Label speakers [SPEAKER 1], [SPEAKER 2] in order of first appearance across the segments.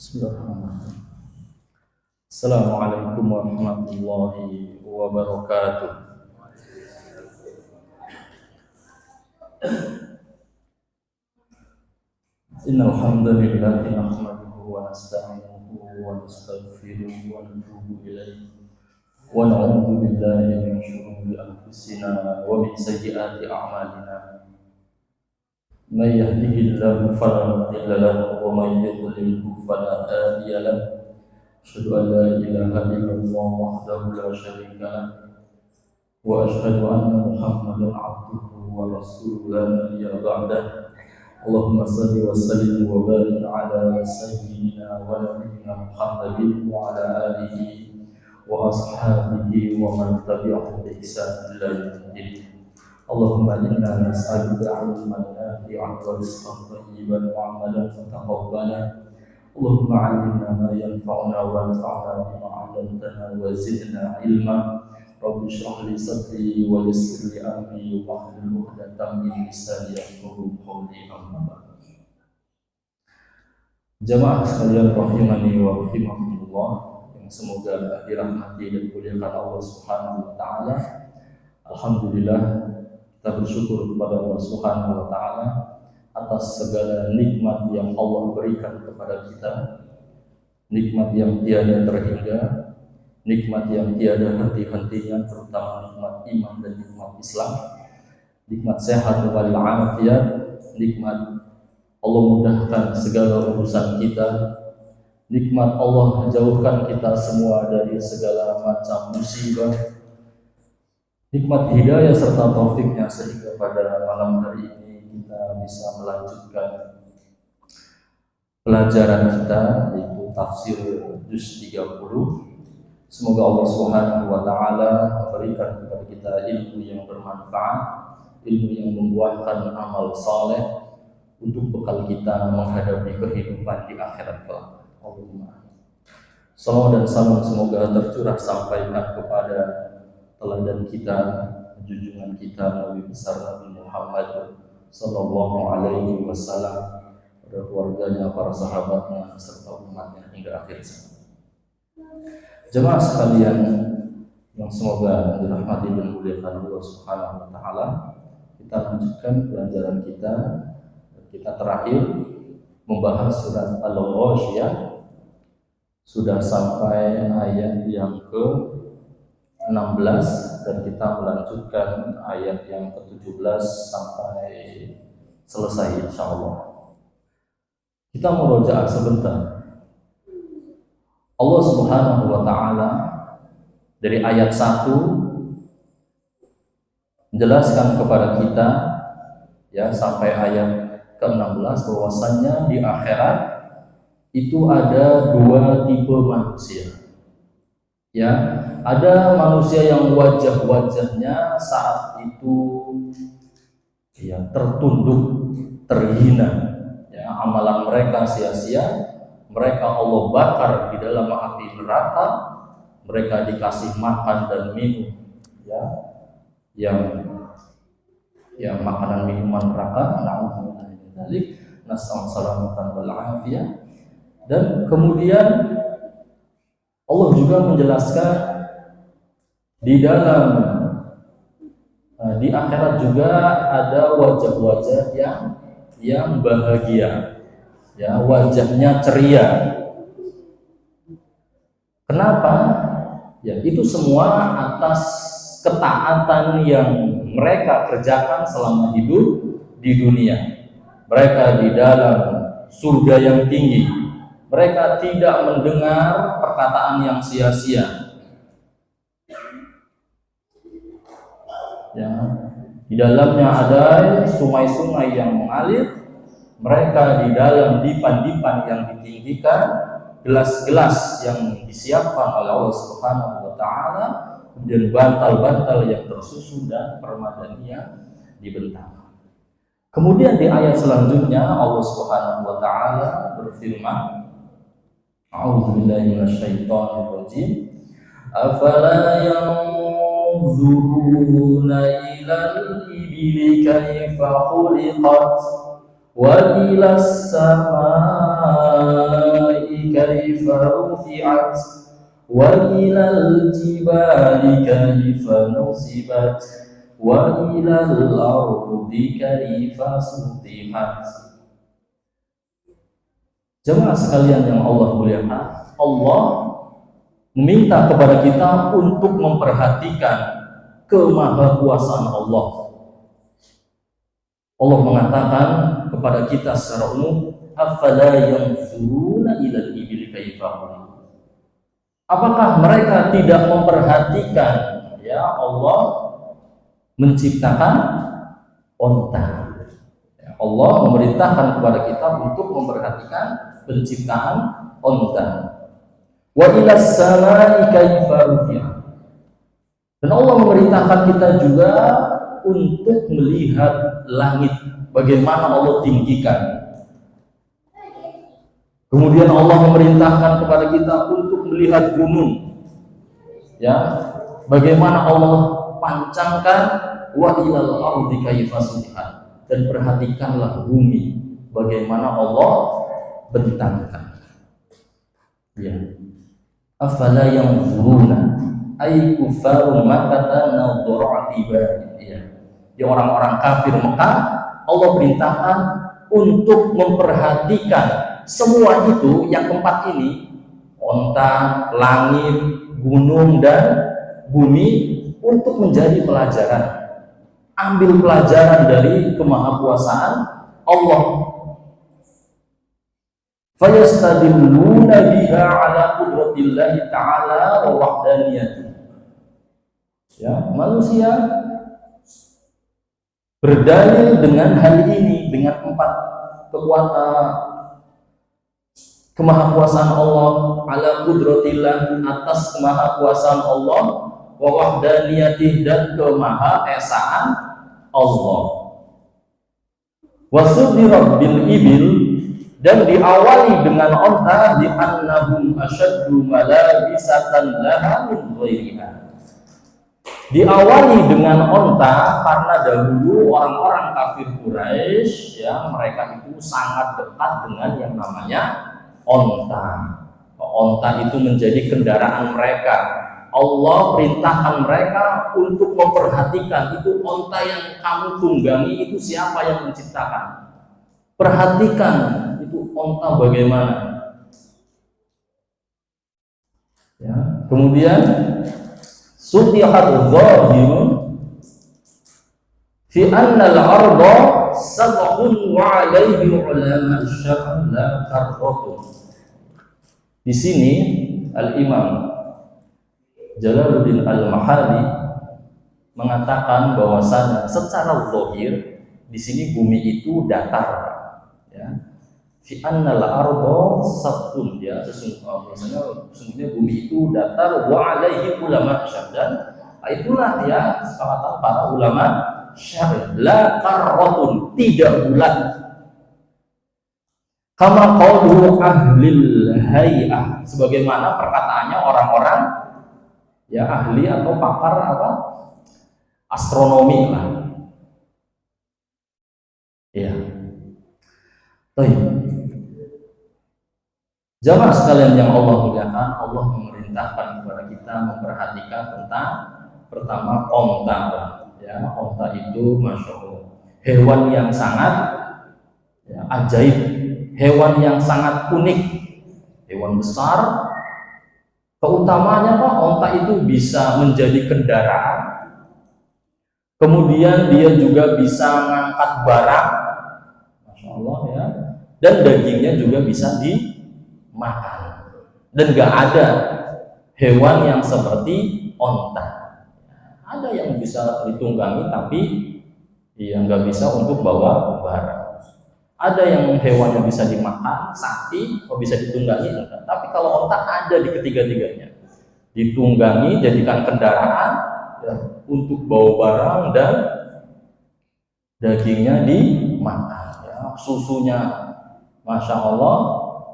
[SPEAKER 1] Bismillahirrahmanirrahim. Assalamualaikum warahmatullahi wabarakatuh. Innal hamdalillah nahmaduhu wa nasta'inuhu wa nastaghfiruhu wa natubu ilayhi wa na'udzu billahi min shururi anfusina wa min sayyiati a'malina. من يهده الله فلا مضل له ومن يضلل فلا هادي له أشهد أن لا إله إلا الله وحده لا شريك له وأشهد أن محمدا عبده ورسوله لا نبي بعده اللهم صل وسلم وبارك على سيدنا ونبينا محمد وعلى آله وأصحابه ومن تبعهم بإحسان إلى يوم الدين اللهم إنا نسألك علما نافعا ورزقا طيبا وعملا متقبلا اللهم علمنا ما ينفعنا وانفعنا بما علمتنا وزدنا علما رب اشرح لي صدري ويسر لي أمري واحلل عقدة من لساني يفقهوا قولي أما بعد. Jamaah sekalian rahimani wa rahimakumullah, yang semoga dirahmati dan dimuliakan Allah Subhanahu wa taala. Alhamdulillah, kita bersyukur kepada Allah Subhanahu wa taala atas segala nikmat yang Allah berikan kepada kita. Nikmat yang tiada terhingga, nikmat yang tiada henti-hentinya, terutama nikmat iman dan nikmat Islam. Nikmat sehat wal afiat, nikmat Allah mudahkan segala urusan kita. Nikmat Allah jauhkan kita semua dari segala macam musibah. Nikmat hidayah serta taufiknya sehingga pada malam hari ini kita bisa melanjutkan pelajaran kita, yaitu tafsir juz 30. Semoga Allah Subhanahu wa taala memberikan kepada kita ilmu yang bermanfaat, ilmu yang membuahkan amal saleh untuk bekal kita menghadapi kehidupan di akhirat kelak. Allahumma salawat dan salam semoga tercurah sampaikan kepada teladan kita, junjungan kita Nabi besar Nabi Muhammad sallallahu alaihi wasallam, pada keluarganya, para sahabatnya serta umatnya hingga akhir zaman. Jemaah sekalian yang semoga dirahmati dan dimuliakan Allah Subhanahu wa taala, kita lanjutkan pelajaran kita. Kita terakhir membahas surat Al-Ghasyiyah, sudah sampai ayat yang ke-16 dan kita melanjutkan ayat yang ke-17 sampai selesai insyaallah. Kita murojaah sebentar. Allah Subhanahu wa taala dari ayat 1 menjelaskan kepada kita ya sampai ayat ke-16 bahwasannya di akhirat itu ada dua tipe manusia. Ya, ada manusia yang wajah-wajahnya saat itu ya tertunduk, terhina, ya, amalan mereka sia-sia, mereka Allah bakar di dalam api neraka, mereka dikasih makan dan minum, ya, yang makanan minuman neraka, na'udzubillah min dzalik, nas'al salamatan wal afiyah. Dan kemudian Allah juga menjelaskan di dalam di akhirat juga ada wajah-wajah yang bahagia, ya, wajahnya ceria. Kenapa? Ya, itu semua atas ketaatan yang mereka kerjakan selama hidup di dunia. Mereka di dalam surga yang tinggi. Mereka tidak mendengar perkataan yang sia-sia. Ya, di dalamnya ada sungai-sungai yang mengalir. Mereka di dalam dipan-dipan yang ditinggikan, gelas-gelas yang disiapkan oleh Allah Subhanahu wa taala, kemudian bantal-bantal yang tersusun dan permadani yang dibentangkan. Kemudian di ayat selanjutnya Allah Subhanahu wa taala berfirman, A'udzubillahi minasyaitonir rajim. Afala yanzuruna ilal ibili kaifa khuliqat wa ilas samai kaifa rufi'at wa ilal jibali kaifa nusibat wa ilal ardi kaifa sutihat. Jemaah sekalian yang Allah muliakan, Allah meminta kepada kita untuk memperhatikan kemahakuasaan Allah. Allah mengatakan kepada kita secara umum, afala yanzuruna ilal ibili kaifa khuliqat. Apakah mereka tidak memperhatikan ya Allah menciptakan onta? Ya, Allah memerintahkan kepada kita untuk memperhatikan penciptaan onta. Wa ilas samai kaifa rufi'at. Dan Allah memerintahkan kita juga untuk melihat langit, bagaimana Allah tinggikan. Kemudian Allah memerintahkan kepada kita untuk melihat gunung, ya, bagaimana Allah pancangkan, wa ilal ardi kaifa sutihat, dan perhatikanlah bumi, bagaimana Allah bentangkan. Ya. Afala yanzuruna ay kufaru Makkah nadhara atibari. Ya, orang-orang kafir Mekah Allah perintahkan untuk memperhatikan semua itu, yang keempat ini, onta, langit, gunung, dan bumi, untuk menjadi pelajaran. Ambil pelajaran dari kemahakuasaan Allah. Fayastadilluna biha ala qudratillahi ta'ala wa wahdaniyati. Ya, manusia berdalil dengan hal ini, dengan empat kekuatan kemahakuasaan Allah, ala qudratillah, atas kemahakuasaan Allah, wa wahdaniyati, dan kemahaesaan Allah. Wasudira bil ibil, dan diawali dengan onta, di annahum asyaddu malabisatan laha min ghairiha. Diawali dengan onta karena dahulu orang-orang kafir Quraisy, ya, mereka itu sangat dekat dengan yang namanya onta. Onta itu menjadi kendaraan mereka. Allah perintahkan mereka untuk memperhatikan itu onta yang kamu tunggangi itu siapa yang menciptakan. Perhatikan itu onta bagaimana. Ya, kemudian sutihat zahirun fi anna al-arda sab'un wa 'alaihi ulama asy-syar'i la tarqatu. Di sini Al-Imam Jalaluddin Al-Mahali mengatakan bahwasanya secara zahir di sini bumi itu datar. Ya, fi annal ardo sabtun, ya, sesungguhnya bumi itu datar, wa alaihi ulama syar'i, dan itulah ya sepakatan para ulama syar'i, la qarratun, tidak bulat, kama qaulu ahlil hay'ah, sebagaimana perkataannya orang-orang ya ahli atau pakar apa astronomi lah. Ya. Baik. Jamaah sekalian yang Allah muliakan, Allah memerintahkan kepada kita memperhatikan tentang pertama onta. Ya, onta itu masya Allah hewan yang sangat ya, ajaib, hewan yang sangat unik, hewan besar. Keutamanya Pak, onta itu bisa menjadi kendaraan. Kemudian dia juga bisa mengangkat barang, masya Allah ya. Dan dagingnya juga bisa dimakan. Dan gak ada hewan yang seperti onta. Ada yang bisa ditunggangi tapi yang gak bisa untuk bawa barang. Ada yang hewan yang bisa dimakan, sapi, bisa ditunggangi, enggak. Tapi kalau onta ada di ketiga-tiganya. Ditunggangi, jadikan kendaraan ya, untuk bawa barang, dan dagingnya dimakan. Ya, susunya masya Allah,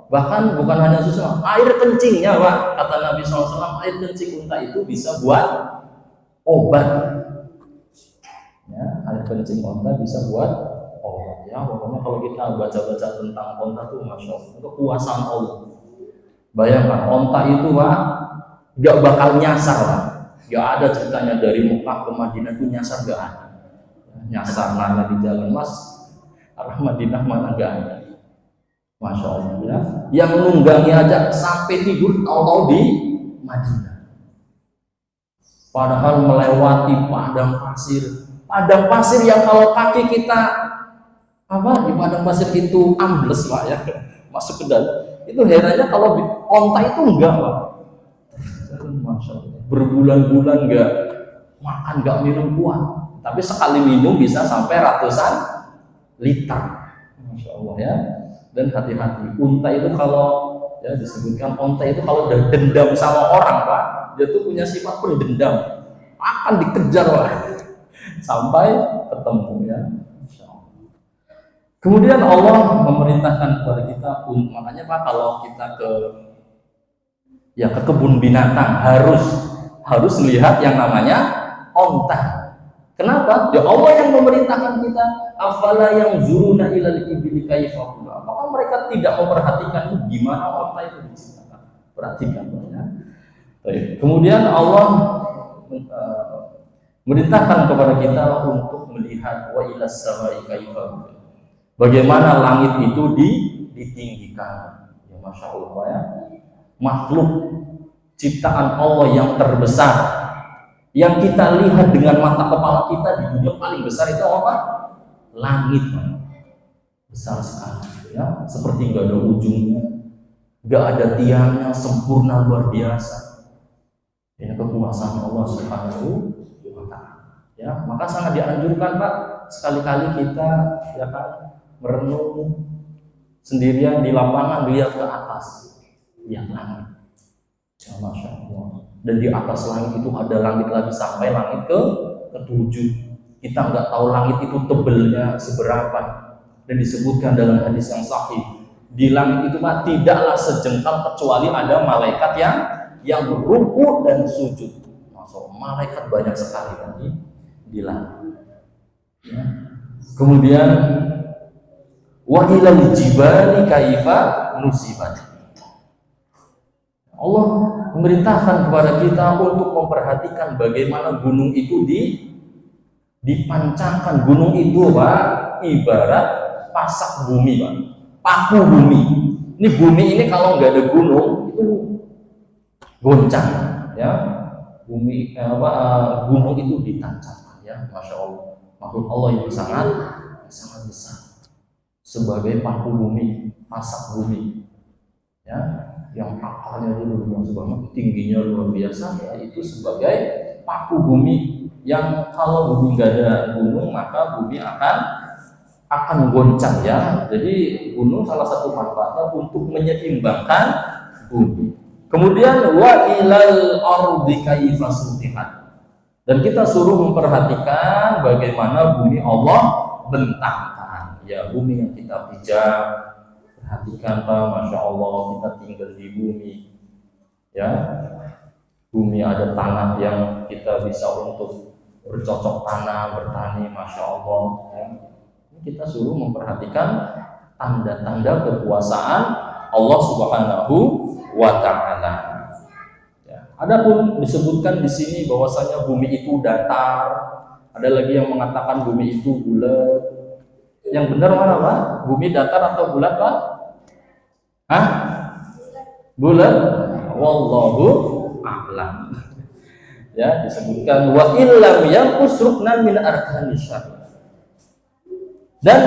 [SPEAKER 1] bahkan bukan hanya susu, air kencingnya Pak, kata Nabi SAW, air kencing unta itu bisa buat obat. Ya, air kencing unta bisa buat obat. Ya, pokoknya kalau kita baca-baca tentang unta tuh masya Allah, kekuasaan Allah. Bayangkan onta itu Pak nggak bakal nyasar Pak. Nggak ada ceritanya dari Mekah ke Madinah itu nyasar, nggak ada. Nyasar mana di jalan Mas, arah Madinah mana, nggak ada. Masya Allah ya. Yang nunggangi aja sampai tidur tahu-tahu di Madinah. Padahal melewati padang pasir yang kalau kaki kita di padang pasir itu ambles Pak ya, masuk ke dalam. Itu herannya kalau onta itu enggak Pak. Masya Allah. Berbulan-bulan enggak makan, enggak minum kuat. Tapi sekali minum bisa sampai ratusan liter. Masya Allah ya. Dan hati-hati, unta itu kalau ya disebutkan onta itu kalau udah dendam sama orang Pak, dia tuh punya sifat pendendam, akan dikejar Pak sampai ketemu ya. Kemudian Allah memerintahkan kepada kita, makanya Pak kalau kita ke kebun binatang harus melihat yang namanya onta. Kenapa? Ya Allah yang memerintahkan kita, afala yang zuruna ilal ibili kaifa. Apakah mereka tidak memperhatikan gimana onta itu diciptakan? Perhatikan ya. Kemudian Allah merintahkan kepada kita untuk melihat wa ilas samai kaifa. Bagaimana langit itu ditinggikan. Ya Masya Allah ya. Makhluk ciptaan Allah yang terbesar, yang kita lihat dengan mata kepala kita di dunia paling besar itu apa? Langit, besar sekali ya, seperti nggak ada ujungnya, nggak ada tiangnya, sempurna luar biasa. Ini kekuasaan Allah Subhanahu wa Ta'ala. Ya, maka sangat dianjurkan Pak, sekali-kali kita ya kan merenung sendirian di lapangan, lihat ke atas, lihat langit. Ya, Masya Allah. Dan di atas langit itu ada langit lagi sampai langit ke-7. Kita nggak tahu langit itu tebelnya seberapa. Dan disebutkan dalam hadis yang sahih, di langit itu Pak tidaklah sejengkal kecuali ada malaikat yang ruku dan sujud. Masuk malaikat banyak sekali tadi di langit. Ya. Kemudian wa ilal jibali kaifa nusibat. Allah memerintahkan kepada kita untuk memperhatikan bagaimana gunung itu dipancangkan. Gunung itu Pak ibarat pasak bumi Pak, paku bumi. Ini bumi ini kalau nggak ada gunung itu goncang ya. Gunung itu ditancapkan ya. Masya Allah, makhluk Allah itu sangat besar sebagai paku bumi, pasak bumi ya, yang akarnya dulu luas banget, tingginya luar biasa ya, itu sebagai paku bumi yang kalau bumi nggak ada gunung maka bumi akan goncang ya. Jadi gunung salah satu manfaatnya untuk menyeimbangkan bumi. Kemudian wa ilal ardi kaifa sutihat, dan kita suruh memperhatikan bagaimana bumi Allah bentangkan ya, bumi yang kita pijak. Perhatikan Pak, Masya Allah kita tinggal di bumi ya. Bumi ada tanah yang kita bisa untuk bercocok tanam, bertani, Masya Allah ya. Kita suruh memperhatikan tanda-tanda kekuasaan Allah Subhanahu wa Ta'ala ya. Adapun disebutkan di sini bahwasanya bumi itu datar, ada lagi yang mengatakan bumi itu bulat. Yang benar mana Pak? Bumi datar atau bulat Pak? Bulat. Wallahu a'lam. Ya, disebutkan wa illam yanqus ruknan min arkanis syariah. Dan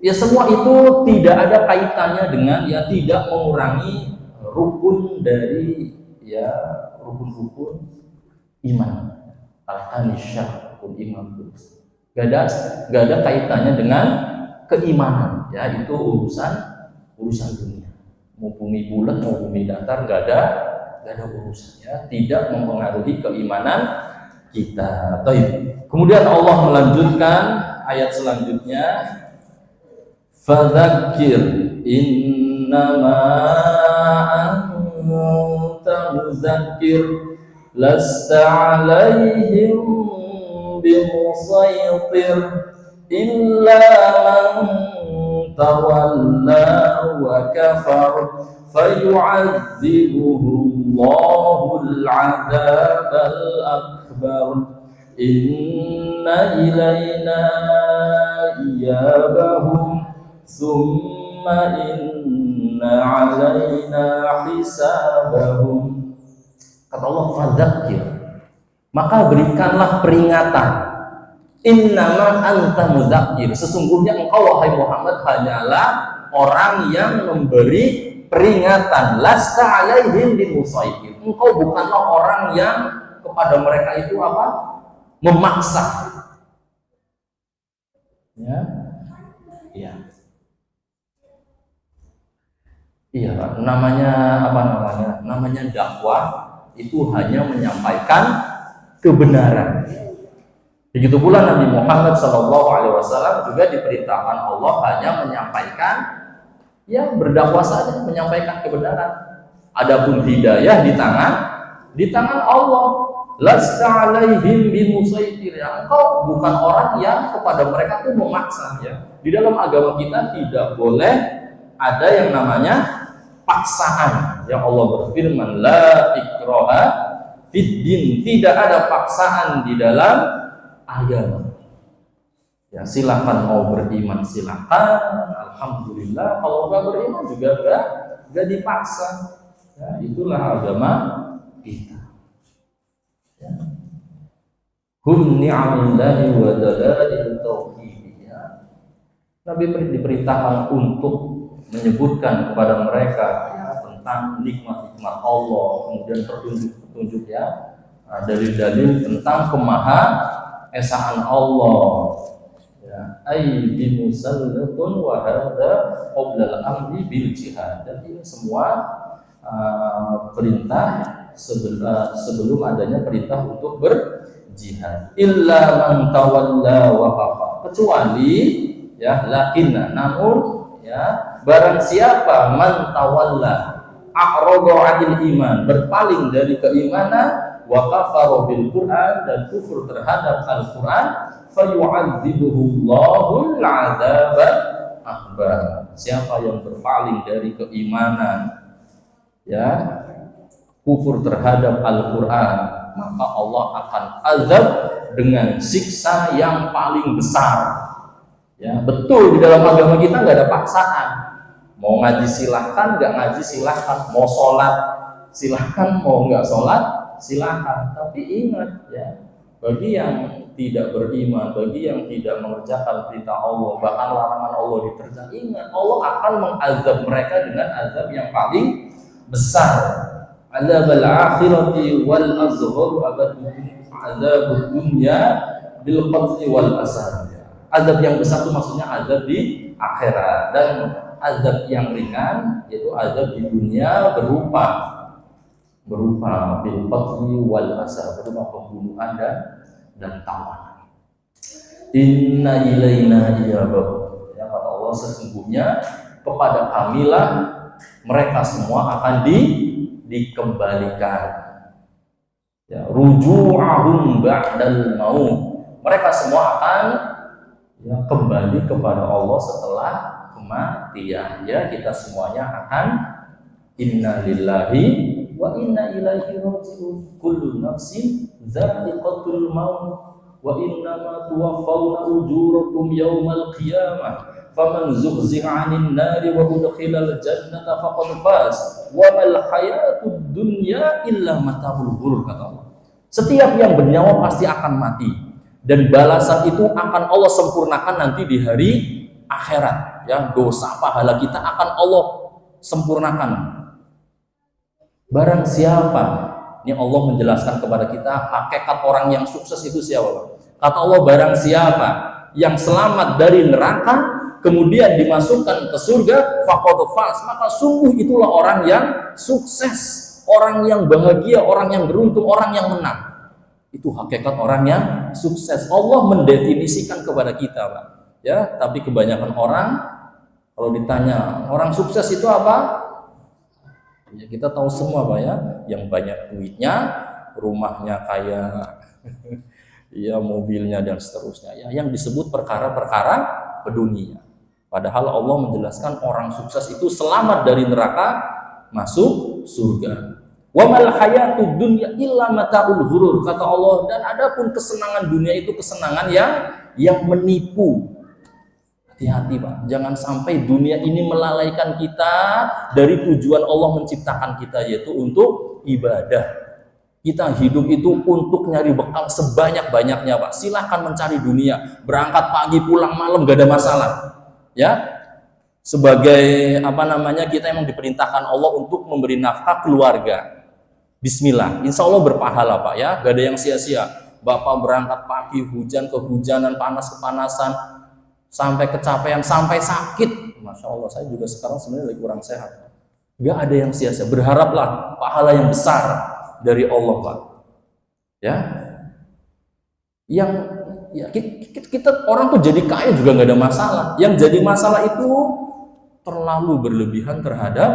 [SPEAKER 1] ya semua itu tidak ada kaitannya dengan ya, tidak mengurangi rukun dari ya rukun-rukun iman. Arkanis syariah, rukun iman. Gak ada kaitannya dengan keimanan ya, itu urusan dunia. Mau bumi bulat mau bumi datar gak ada urusannya, tidak mempengaruhi keimanan kita. Kemudian Allah melanjutkan ayat selanjutnya, fadzakir innama anta mudzakir lasta 'alaihim bimusaytir illa man تولى وكفر فيعذبه الله العذاب الأكبر إن إلينا إيابهم ثم إن علينا حسابهم. Kata Allah, fadzakir, maka berikanlah peringatan. Innama anta mudzakir, sesungguhnya engkau wahai Muhammad hanyalah orang yang memberi peringatan. Lasta alaihim bimusaitir, engkau bukanlah orang yang kepada mereka itu apa? Memaksa. Ya. Iya. Iya, namanya apa namanya? Namanya dakwah itu hanya menyampaikan kebenaran. Begitu pula Nabi Muhammad SAW juga diperintahkan Allah hanya menyampaikan, ya berdakwah saja, menyampaikan kebenaran. Adapun hidayah di tangan Allah. Lasta alaihim bimusaitir, ya, engkau bukan orang yang kepada mereka itu memaksa. Ya. Di dalam agama kita tidak boleh ada yang namanya paksaan. Ya, Allah berfirman, la ikraha fid din, tidak ada paksaan di dalam agama. Ya, silakan mau beriman silakan, alhamdulillah. Kalau nggak beriman juga nggak dipaksa. Ya, itulah agama kita. Ya. Hum ni'amillahi wa dalalil tauhid. Ya. Nabi diperintahkan untuk menyebutkan kepada mereka ya, tentang nikmat-nikmat Allah, kemudian petunjuk-petunjuk ya, dalil-dalil tentang kemahaesaan Allah. Ya, ai bimusallatun wa hadza qabla al-amri bil jihad. Dan ini semua perintah sebelum adanya perintah untuk berjihad. Illa man tawalla wa kafar, kecuali ya lakinna, namun ya barang siapa man tawalla a'rada 'anil iman, berpaling dari keimanan, wa kafara bil Qur'an, dan kufur terhadap Al-Qur'an, fayu'adzibuhu Allahul 'adzabal akbar. Siapa yang berpaling dari keimanan, ya kufur terhadap Al-Quran, maka Allah akan azab dengan siksa yang paling besar. Ya, betul, di dalam agama kita nggak ada paksaan. Mau ngaji silahkan, nggak ngaji silahkan. Mau sholat silahkan, mau nggak sholat silahkan. Tapi ingat ya, bagi yang tidak beriman, bagi yang tidak mengerjakan perintah Allah, bahkan larangan Allah diterjang, ingat Allah akan mengazab mereka dengan azab yang paling besar. Adzabul akhirati wal azhar adzabud dunya bil qatl wal asar. Azab yang besar itu maksudnya azab di akhirat, dan azab yang ringan yaitu azab di dunia berupa bil qatl wal asar, berupa pembunuhan dan tawanan. Inna ilaina iyabahum, ya kata Allah, sesungguhnya kepada kamilah mereka semua akan dikembalikan. Ya, ruju'ahum ba'dal maut, mereka semua akan ya kembali kepada Allah setelah kematian. Ya, kita semuanya akan inna lillahi wa inna ilaihi raji'un. Kullu nafsin dha'iqatul maut wa innama tuwaffawna ujurakum yawmal qiyamah faman zuhziha 'anil nari wa udkhilal jannata faqad faz wa mal hayatud dunya illa mata'ul ghurur, kata Allah. Setiap yang bernyawa pasti akan mati, dan balasan itu akan Allah sempurnakan nanti di hari akhirat. Ya, dosa pahala kita akan Allah sempurnakan. Barang siapa, ini Allah menjelaskan kepada kita hakikat orang yang sukses itu siapa. Kata Allah, barang siapa yang selamat dari neraka kemudian dimasukkan ke surga, faqad faz, maka sungguh itulah orang yang sukses, orang yang bahagia, orang yang beruntung, orang yang menang. Itu hakikat orang yang sukses. Allah mendefinisikan kepada kita, Pak. Ya, tapi kebanyakan orang kalau ditanya orang sukses itu apa? Ya, kita tahu semua, Pak, ya, yang banyak duitnya, rumahnya kayak ya mobilnya dan seterusnya, ya, yang disebut perkara-perkara dunia. Padahal Allah menjelaskan orang sukses itu selamat dari neraka, masuk surga. Wa mal hayatud dunya illa mataul ghurur, kata Allah, dan adapun kesenangan dunia itu kesenangan yang menipu. Hati-hati Pak, jangan sampai dunia ini melalaikan kita dari tujuan Allah menciptakan kita, yaitu untuk ibadah. Kita hidup itu untuk nyari bekal sebanyak-banyaknya Pak. Silahkan mencari dunia, berangkat pagi pulang malam gak ada masalah. Ya, sebagai kita emang diperintahkan Allah untuk memberi nafkah keluarga. Bismillah, insya Allah berpahala Pak ya, gak ada yang sia-sia. Bapak berangkat pagi, hujan kehujanan, panas kepanasan, sampai kecapean, sampai sakit. Masya Allah, saya juga sekarang sebenarnya lagi kurang sehat. Gak ada yang sia-sia. Berharaplah pahala yang besar dari Allah Pak. Ya, kita orang tuh jadi kaya juga nggak ada masalah. Yang jadi masalah itu terlalu berlebihan terhadap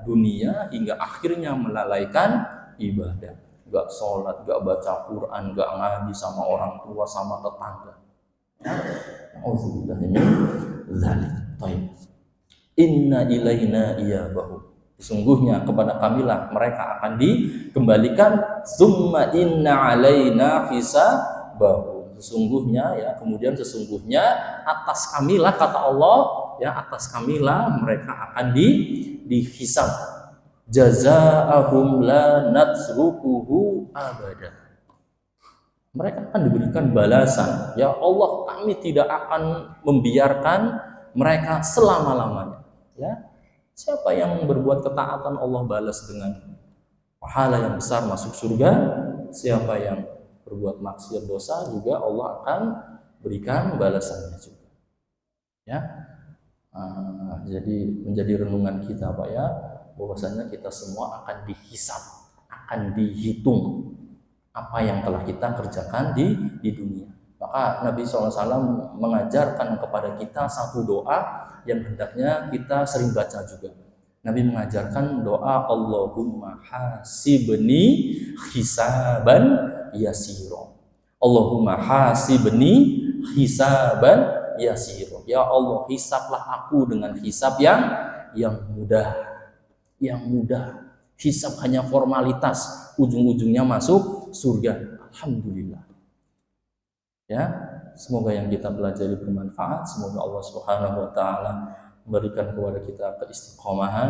[SPEAKER 1] dunia hingga akhirnya melalaikan ibadah. Gak sholat, gak baca Quran, gak ngaji sama orang tua, sama tetangga. Alhamdulillah ini zalik. Inna ilaina iyabahum. Sesungguhnya kepada kamilah mereka akan dikembalikan. Summa inna alaina hisabahum. Sesungguhnya sesungguhnya atas kamilah, kata Allah ya, atas kamilah mereka akan dihisab. Jazaa'ahum la natrukuhu abada. Mereka akan diberikan balasan. Ya Allah, kami tidak akan membiarkan mereka selama-lamanya. Ya, siapa yang berbuat ketaatan Allah balas dengan pahala yang besar, masuk surga. Siapa yang berbuat maksiat dosa juga Allah akan berikan balasannya juga. Ya, jadi menjadi renungan kita Pak ya, bahwasanya kita semua akan dihisab, akan dihitung apa yang telah kita kerjakan di dunia. Maka Nabi SAW mengajarkan kepada kita satu doa yang hendaknya kita sering baca juga. Nabi mengajarkan doa Allahumma hasibni hisaban yasiro. Allahumma hasibni hisaban yasiro. Ya Allah, hisablah aku dengan hisab yang mudah. Yang mudah. Hisab hanya formalitas, ujung-ujungnya masuk surga. Alhamdulillah. Ya, semoga yang kita pelajari bermanfaat. Semoga Allah Subhanahu wa taala memberikan kepada kita keistiqomahan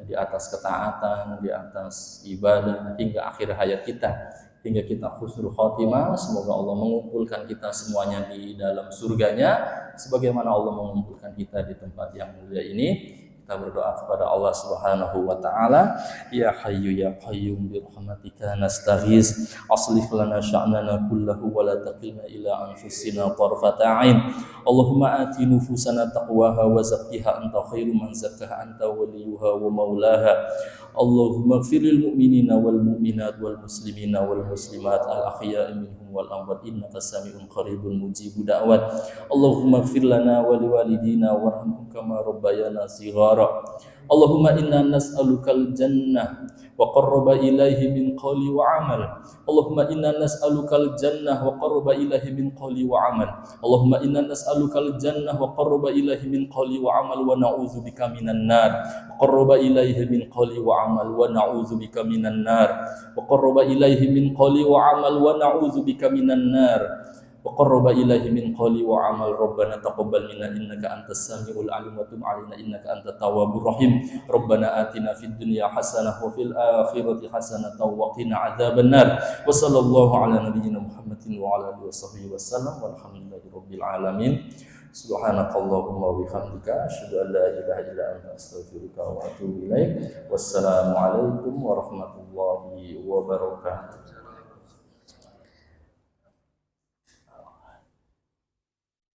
[SPEAKER 1] di atas ketaatan, di atas ibadah hingga akhir hayat kita, hingga kita husnul khotimah. Semoga Allah mengumpulkan kita semuanya di dalam surganya sebagaimana Allah mengumpulkan kita di tempat yang mulia ini. Kita berdoa kepada Allah Subhanahu wa taala, ya hayyu ya qayyum bi rahmatika nastaghis, aslih lana sya'nana kullahu wa la taqilna ila anfusina tarfata 'ain. Allahumma ati nufusana taqwaha wa zakkiha anta khairu man zakkaha anta waliyuha wa maulaha. Allahumma ighfirlil mu'minina wal mu'minat wal muslimina wal muslimat al ahya'i minhum wal amwat innaka sami'un qaribun mujibud da'wat. Allahumma ighfir lana wa liwalidina warhamhum kama rabbayana shighara. Allahumma inna nas'alukal jannah wa qarraba ilaihi min qawli wa amal. Allahumma inna nas'alukal jannah wa qarraba ilaihi min qawli wa amal. Allahumma inna nas'alukal jannah wa qarraba ilaihi min qawli wa amal wa na'udzubika minan nar. Wa qarraba ilaihi min qawli wa amal wa na'udzubika minan nar. Wa qarraba ilaihi min qawli wa amal wa na'udzubika minan nar. وقرب إليه من قولي وعمل ربنا تقبل منا إنك أنت السميع العليم وتب علينا إنك أنت التواب الرحيم ربنا آتنا في الدنيا حسنة وفي الآخرة حسنة وقنا عذاب النار وصلى الله على نبينا محمد وعلى آله وصحبه وسلم والحمد لله رب العالمين سبحانك اللهم وبحمدك أشهد أن لا إله إلا أنت أستغفرك وأتوب إليك والسلام عليكم ورحمة الله وبركاته.